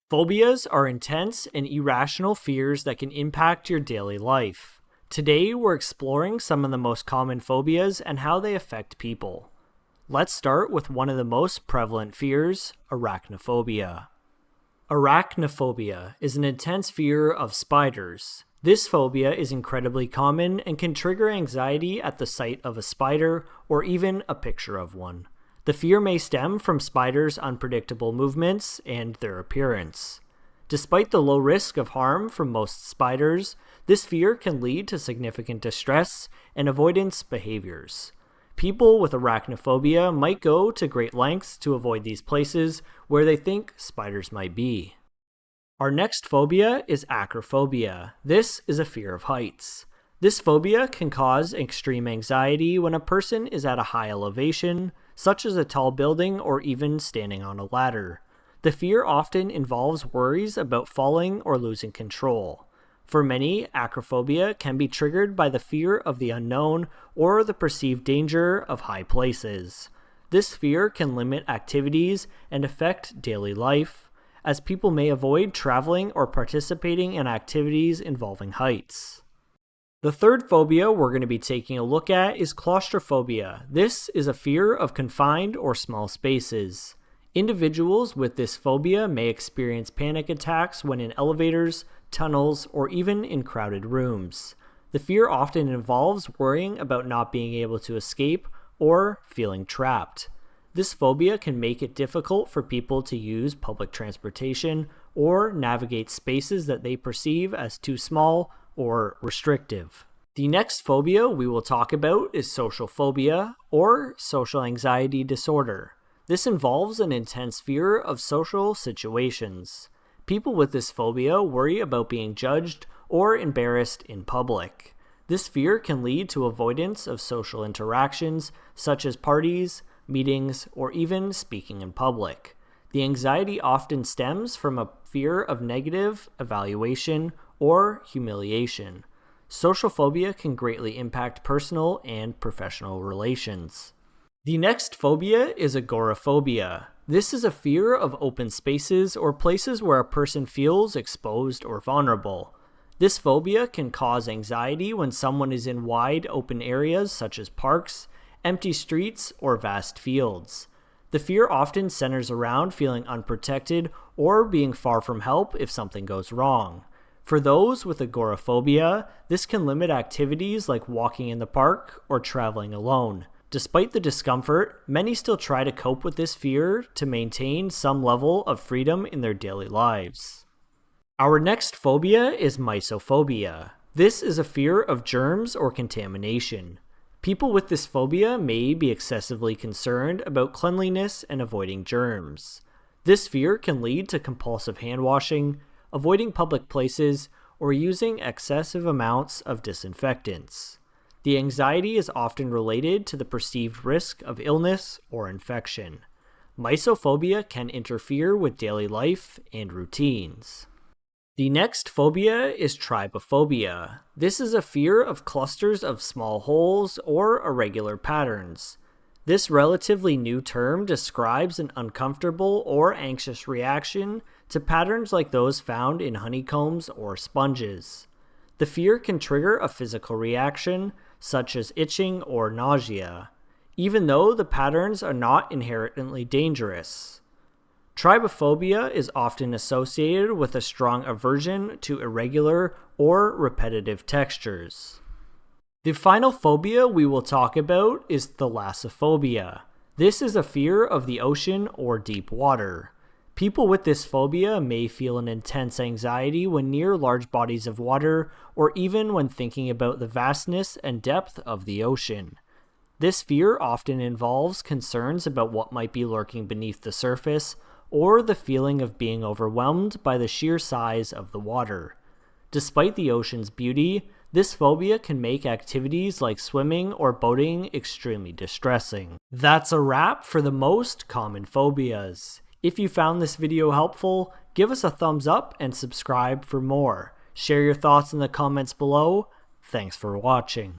Phobias are intense and irrational fears that can impact your daily life. Today, we're exploring some of the most common phobias and how they affect people. Let's start with one of the most prevalent fears, arachnophobia. Arachnophobia is an intense fear of spiders. This phobia is incredibly common and can trigger anxiety at the sight of a spider or even a picture of one. The fear may stem from spiders' unpredictable movements and their appearance. Despite the low risk of harm from most spiders, this fear can lead to significant distress and avoidance behaviors. People with arachnophobia might go to great lengths to avoid these places where they think spiders might be. Our next phobia is acrophobia. This is a fear of heights. This phobia can cause extreme anxiety when a person is at a high elevation, such as a tall building or even standing on a ladder. The fear often involves worries about falling or losing control. For many, acrophobia can be triggered by the fear of the unknown or the perceived danger of high places. This fear can limit activities and affect daily life, as people may avoid traveling or participating in activities involving heights. The third phobia we're going to be taking a look at is claustrophobia. This is a fear of confined or small spaces. Individuals with this phobia may experience panic attacks when in elevators, tunnels, or even in crowded rooms. The fear often involves worrying about not being able to escape or feeling trapped. This phobia can make it difficult for people to use public transportation or navigate spaces that they perceive as too small or restrictive. The next phobia we will talk about is social phobia or social anxiety disorder. This involves an intense fear of social situations. People with this phobia worry about being judged or embarrassed in public. This fear can lead to avoidance of social interactions such as parties, meetings, or even speaking in public. The anxiety often stems from a fear of negative evaluation or humiliation. Social phobia can greatly impact personal and professional relations. The next phobia is agoraphobia. This is a fear of open spaces or places where a person feels exposed or vulnerable. This phobia can cause anxiety when someone is in wide open areas such as parks, empty streets, or vast fields. The fear often centers around feeling unprotected or being far from help if something goes wrong. For those with agoraphobia, this can limit activities like walking in the park or traveling alone. Despite the discomfort, many still try to cope with this fear to maintain some level of freedom in their daily lives. Our next phobia is Mysophobia. This is a fear of germs or contamination. People with this phobia may be excessively concerned about cleanliness and avoiding germs. This fear can lead to compulsive hand washing, avoiding public places, or using excessive amounts of disinfectants. The anxiety is often related to the perceived risk of illness or infection. Mysophobia can interfere with daily life and routines. The next phobia is trypophobia. This is a fear of clusters of small holes or irregular patterns. This relatively new term describes an uncomfortable or anxious reaction to patterns like those found in honeycombs or sponges. The fear can trigger a physical reaction, such as itching or nausea, even though the patterns are not inherently dangerous. Trypophobia is often associated with a strong aversion to irregular or repetitive textures. The final phobia we will talk about is Thalassophobia. This is a fear of the ocean or deep water. People with this phobia may feel an intense anxiety when near large bodies of water or even when thinking about the vastness and depth of the ocean. This fear often involves concerns about what might be lurking beneath the surface or the feeling of being overwhelmed by the sheer size of the water. Despite the ocean's beauty, this phobia can make activities like swimming or boating extremely distressing. That's a wrap for the most common phobias. If you found this video helpful, give us a thumbs up and subscribe for more. Share your thoughts in the comments below. Thanks for watching.